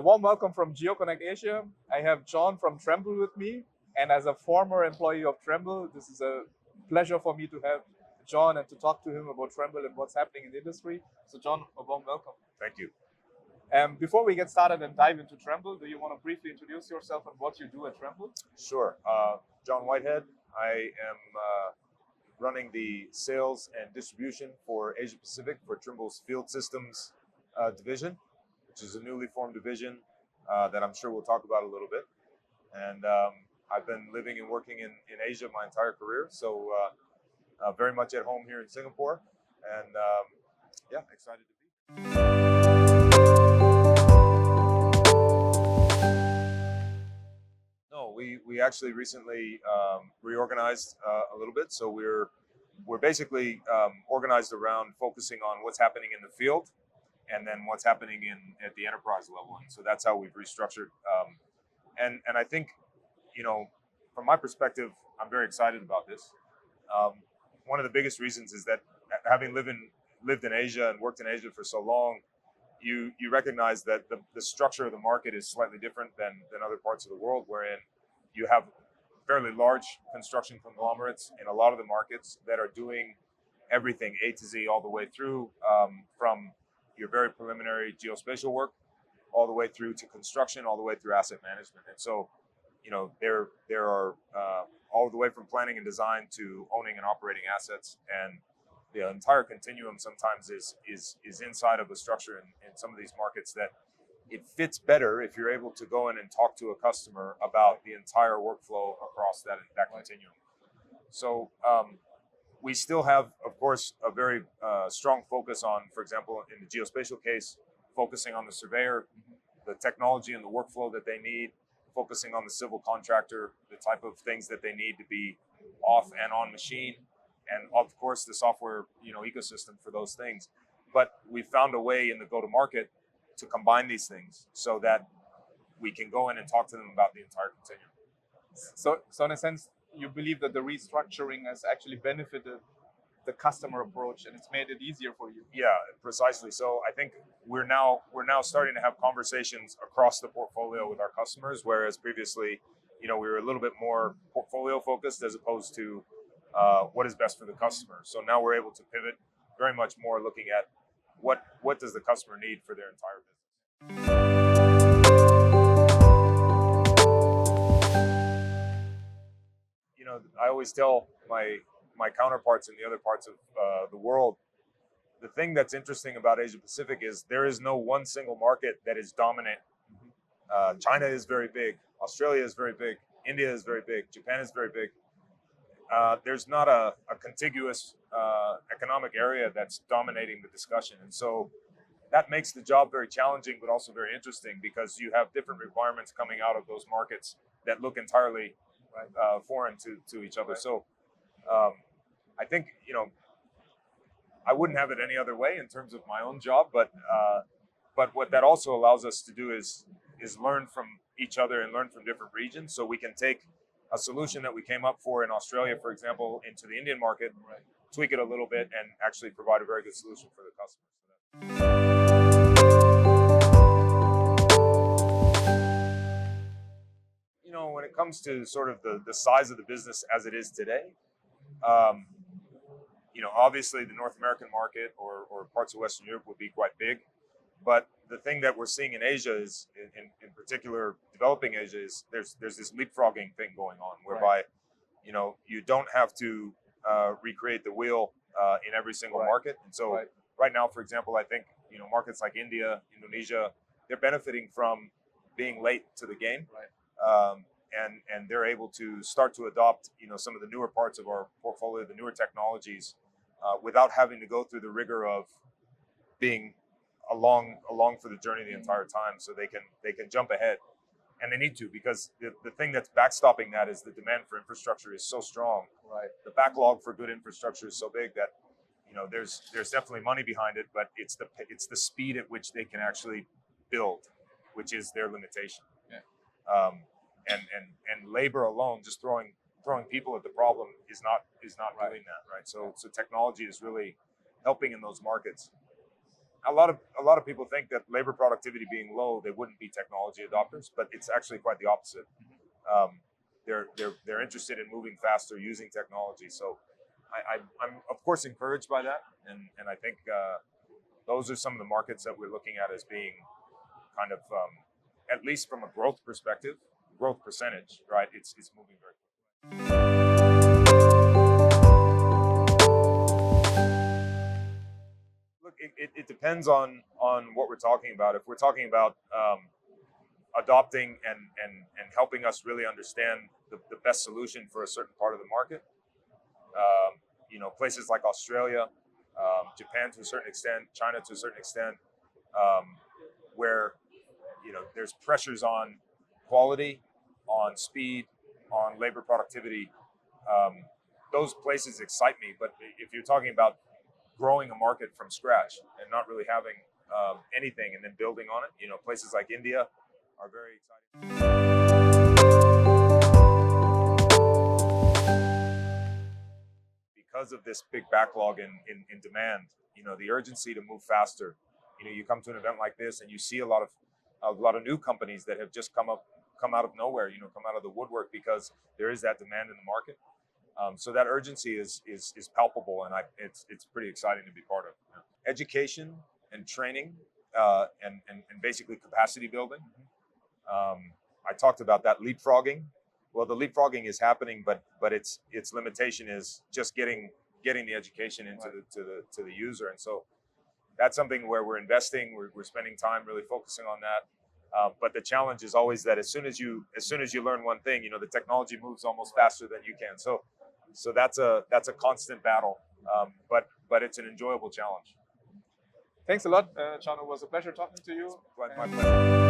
warm welcome from GeoConnect Asia. I have John from Trimble with me, and as a former employee of Trimble, this is a pleasure for me to have John and to talk to him about Trimble and what's happening in the industry. So John, a warm welcome. Thank you. Before we get started and dive into Trimble, do you want to briefly introduce yourself and what you do at Trimble? Sure. John Whitehead. I am running the sales and distribution for Asia Pacific for Trimble's Field Systems division, which is a newly formed division that I'm sure we'll talk about a little bit. And I've been living and working in Asia my entire career, so very much at home here in Singapore, and yeah, excited to be here. No, we actually recently reorganized a little bit, so we're basically organized around focusing on what's happening in the field, and then what's happening at the enterprise level. And so that's how we've restructured. And I think, from my perspective, I'm very excited about this. One of the biggest reasons is that having lived in Asia and worked in Asia for so long, you recognize that the structure of the market is slightly different than other parts of the world, wherein you have fairly large construction conglomerates in a lot of the markets that are doing everything A to Z all the way through, from your very preliminary geospatial work all the way through to construction, all the way through asset management. And so, there are all the way from planning and design to owning and operating assets, and the entire continuum sometimes is inside of a structure in some of these markets that it fits better if you're able to go in and talk to a customer about the entire workflow across that continuum. So we still have, of course, a very strong focus on, for example, in the geospatial case, focusing on the surveyor, the technology and the workflow that they need, focusing on the civil contractor, the type of things that they need to be off and on machine, and of course the software ecosystem for those things. But we found a way in the go-to-market to combine these things so that we can go in and talk to them about the entire continuum. So in a sense, you believe that the restructuring has actually benefited the customer approach and it's made it easier for you? Yeah, precisely. So I think we're now starting to have conversations across the portfolio with our customers, whereas previously, we were a little bit more portfolio focused as opposed to what is best for the customer. So now we're able to pivot very much more looking at what does the customer need for their entire business. I always tell my counterparts in the other parts of the world, the thing that's interesting about Asia Pacific is there is no one single market that is dominant. China is very big, Australia is very big, India is very big, Japan is very big. There's not a contiguous economic area that's dominating the discussion. And so that makes the job very challenging, but also very interesting, because you have different requirements coming out of those markets that look entirely foreign to each other. Right. So I think, I wouldn't have it any other way in terms of my own job, but what that also allows us to do is learn from each other and learn from different regions, so we can take a solution that we came up for in Australia, for example, into the Indian market, tweak it a little bit, and actually provide a very good solution for the customer. When it comes to sort of the size of the business as it is today, obviously the North American market or parts of Western Europe would be quite big. But the thing that we're seeing in Asia is, in particular, developing Asia, is there's this leapfrogging thing going on, whereby, you don't have to recreate the wheel in every single market. And so right now, for example, I think, markets like India, Indonesia, they're benefiting from being late to the game. And they're able to start to adopt, some of the newer parts of our portfolio, the newer technologies, without having to go through the rigor of being along for the journey the entire time. So they can jump ahead, and they need to, because the thing that's backstopping that is the demand for infrastructure is so strong. The backlog for good infrastructure is so big that there's definitely money behind it, but it's the speed at which they can actually build, which is their limitation. And labor alone, just throwing people at the problem, is not doing that, right? So technology is really helping in those markets. a lot of people think that labor productivity being low, they wouldn't be technology adopters, but it's actually quite the opposite. They're interested in moving faster using technology. So I'm of course encouraged by that, and I think those are some of the markets that we're looking at as being kind of at least from a growth perspective, growth percentage, right? It's moving very quickly. Look, it depends on what we're talking about. If we're talking about adopting and helping us really understand the best solution for a certain part of the market, places like Australia, Japan to a certain extent, China to a certain extent, where there's pressures on quality, on speed, on labor productivity. Those places excite me. But if you're talking about growing a market from scratch and not really having anything and then building on it, places like India are very exciting. Because of this big backlog in demand, the urgency to move faster. You come to an event like this and you see a lot of new companies that have just come out of nowhere, come out of the woodwork because there is that demand in the market. So that urgency is palpable, and it's pretty exciting to be part of. Yeah. Education and training, and basically capacity building. I talked about that leapfrogging. Well, the leapfrogging is happening, but its limitation is just getting the education into to the user, and so that's something where we're investing. We're spending time really focusing on that. But the challenge is always that as soon as you learn one thing, the technology moves almost faster than you can. So that's a constant battle, but it's an enjoyable challenge. Thanks a lot, John. It was a pleasure talking to you. My pleasure.